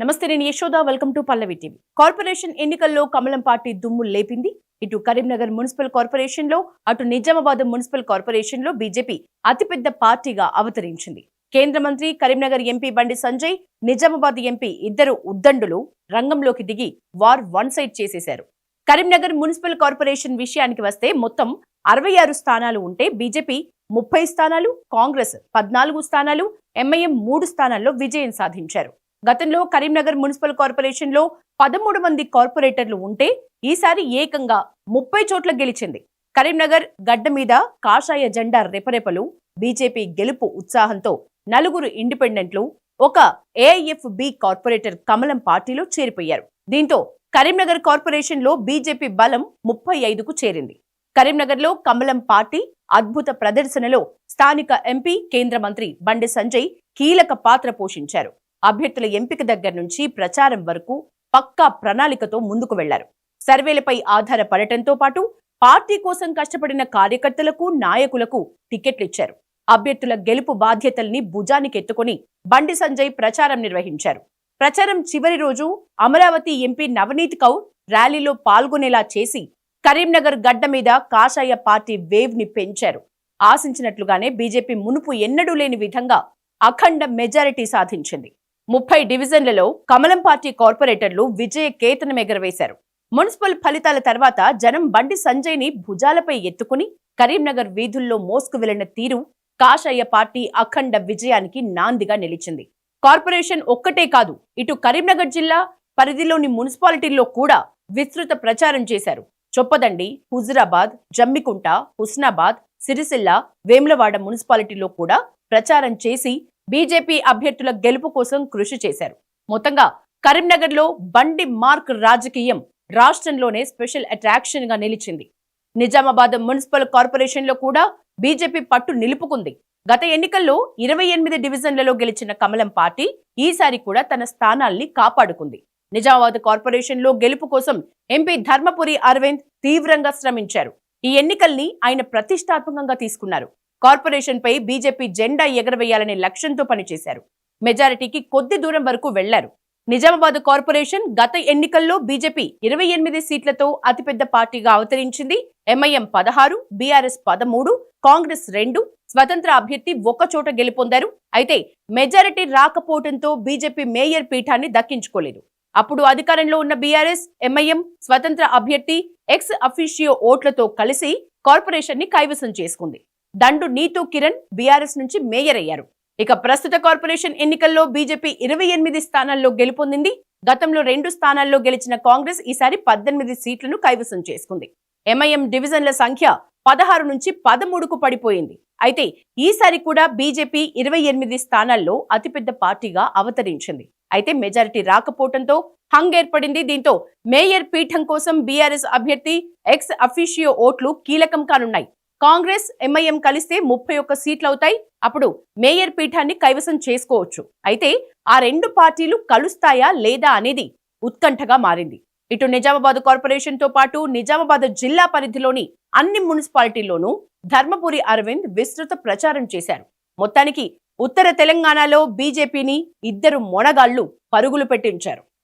నమస్తే, నేను Yashoda. Welcome to Pallavi TV. Corporation ఎన్నికల్లో కమలం పార్టీ దుమ్ము లేపింది. ఇటు కరీంనగర్ మున్సిపల్ కార్పొరేషన్ లో, అటు నిజామాబాద్ మున్సిపల్ కార్పొరేషన్ లో బీజేపీ అతిపెద్ద పార్టీగా అవతరించింది. కేంద్ర మంత్రి, కరీంనగర్ ఎంపీ బండి సంజయ్, నిజామాబాద్ ఎంపీ ఇద్దరు ఉద్దండులు రంగంలోకి దిగి వార్ వన్ సైడ్ చేసేశారు. కరీంనగర్ మున్సిపల్ కార్పొరేషన్ విషయానికి వస్తే మొత్తం 66 స్థానాలు ఉంటే బీజేపీ 30 స్థానాలు, కాంగ్రెస్ 14 స్థానాలు, ఎంఐఎం 3 స్థానాల్లో విజయం సాధించారు. గతంలో కరీంనగర్ మున్సిపల్ కార్పొరేషన్ లో 13 మంది కార్పొరేటర్లు ఉంటే ఈసారి ఏకంగా 30 చోట్ల గెలిచింది. కరీంనగర్ గడ్డ మీద కాషాయ జెండా రెపరెపలు, బీజేపీ గెలుపు ఉత్సాహంతో 4 ఇండిపెండెంట్లు, ఒక ఏఐఎఫ్బి కార్పొరేటర్ కమలం పార్టీలో చేరిపోయారు. దీంతో కరీంనగర్ కార్పొరేషన్ లో బీజేపీ బలం 35కు చేరింది. కరీంనగర్ లో కమలం పార్టీ అద్భుత ప్రదర్శనలో స్థానిక ఎంపీ, కేంద్ర మంత్రి బండి సంజయ్ కీలక పాత్ర పోషించారు. అభ్యర్థుల ఎంపిక దగ్గర నుంచి ప్రచారం వరకు పక్కా ప్రణాళికతో ముందుకు వెళ్లారు. సర్వేలపై ఆధారపడటంతో పాటు పార్టీ కోసం కష్టపడిన కార్యకర్తలకు, నాయకులకు టికెట్లు ఇచ్చారు. అభ్యర్థుల గెలుపు బాధ్యతల్ని భుజానికెత్తుకుని బండి సంజయ్ ప్రచారం నిర్వహించారు. ప్రచారం చివరి రోజు అమరావతి ఎంపీ నవనీత్ కౌర్ ర్యాలీలో పాల్గొనేలా చేసి కరీంనగర్ గడ్డ మీద కాషాయ పార్టీ వేవ్ ని పెంచారు. ఆశించినట్లుగానే బీజేపీ మునుపు ఎన్నడూ లేని విధంగా అఖండ మెజారిటీ సాధించింది. 30 డివిజన్లలో కమలం పార్టీ కార్పొరేటర్లు విజయ కేతనం ఎగరవేశారు. మున్సిపల్ ఫలితాల తర్వాత జనం బండి సంజయ్ ని భుజాలపై ఎత్తుకుని కరీంనగర్ వీధుల్లో మోసుకు వెళ్లిన తీరు కాషాయ పార్టీ అఖండ విజయానికి నాందిగా నిలిచింది. కార్పొరేషన్ ఒక్కటే కాదు, ఇటు కరీంనగర్ జిల్లా పరిధిలోని మున్సిపాలిటీల్లో కూడా విస్తృత ప్రచారం చేశారు. చొప్పదండి, హుజురాబాద్, జమ్మికుంట, హుస్నాబాద్, సిరిసిల్ల, వేములవాడ మున్సిపాలిటీలో కూడా ప్రచారం చేసి బీజేపీ అభ్యర్థుల గెలుపు కోసం కృషి చేశారు. మొత్తంగా కరీంనగర్ లో బండి మార్క్ రాజకీయం రాష్ట్రంలోనే స్పెషల్ అట్రాక్షన్ గా నిలిచింది. నిజామాబాద్ మున్సిపల్ కార్పొరేషన్ లో కూడా బీజేపీ పట్టు నిలుపుకుంది. గత ఎన్నికల్లో 28 డివిజన్లలో గెలిచిన కమలం పార్టీ ఈసారి కూడా తన స్థానాల్ని కాపాడుకుంది. నిజామాబాద్ కార్పొరేషన్ లో గెలుపు కోసం ఎంపీ ధర్మపురి అరవింద్ తీవ్రంగా శ్రమించారు. ఈ ఎన్నికల్ని ఆయన ప్రతిష్టాత్మకంగా తీసుకున్నారు. కార్పొరేషన్ పై బీజేపీ జెండా ఎగరవేయాలనే లక్ష్యంతో పనిచేశారు. మెజారిటీకి కొద్ది దూరం వరకు వెళ్లారు. నిజామాబాద్ కార్పొరేషన్ గత ఎన్నికల్లో బీజేపీ 28 సీట్లతో అతిపెద్ద పార్టీగా అవతరించింది. ఎంఐఎం 16, బీఆర్ఎస్ 13, కాంగ్రెస్ 2, స్వతంత్ర అభ్యర్థి 1 చోట గెలుపొందారు. అయితే మెజారిటీ రాకపోవడంతో బీజేపీ మేయర్ పీఠాన్ని దక్కించుకోలేదు. అప్పుడు అధికారంలో ఉన్న బీఆర్ఎస్, ఎంఐఎం స్వతంత్ర అభ్యర్థి ఎక్స్ అఫీషియో ఓట్లతో కలిసి కార్పొరేషన్ ని కైవసం చేసుకుంది. దండు నీతూ కిరణ్ బీఆర్ఎస్ నుంచి మేయర్ అయ్యారు. ఇక ప్రస్తుత కార్పొరేషన్ ఎన్నికల్లో బీజేపీ 28 స్థానాల్లో గెలుపొందింది. గతంలో 2 స్థానాల్లో గెలిచిన కాంగ్రెస్ ఈసారి 18 సీట్లను కైవసం చేసుకుంది. ఎంఐఎం డివిజన్ల సంఖ్య 16 నుంచి 13కు పడిపోయింది. అయితే ఈసారి కూడా బీజేపీ 28 స్థానాల్లో అతిపెద్ద పార్టీగా అవతరించింది. అయితే మెజారిటీ రాకపోవడంతో హంగ్ ఏర్పడింది. దీంతో మేయర్ పీఠం కోసం బీఆర్ఎస్ అభ్యర్థి ఎక్స్ అఫీషియో ఓట్లు కీలకం కానున్నాయి. కాంగ్రెస్, ఎంఐఎం కలిస్తే 31 సీట్లు అవుతాయి. అప్పుడు మేయర్ పీఠాన్ని కైవసం చేసుకోవచ్చు. అయితే ఆ 2 పార్టీలు కలుస్తాయా లేదా అనేది ఉత్కంఠగా మారింది. ఇటు నిజామాబాద్ కార్పొరేషన్ తో పాటు నిజామాబాద్ జిల్లా పరిధిలోని అన్ని మున్సిపాలిటీల్లోనూ ధర్మపురి అరవింద్ విస్తృత ప్రచారం చేశారు. మొత్తానికి ఉత్తర తెలంగాణలో బీజేపీని ఇద్దరు మొనగాళ్లు పరుగులు పెట్టించారు.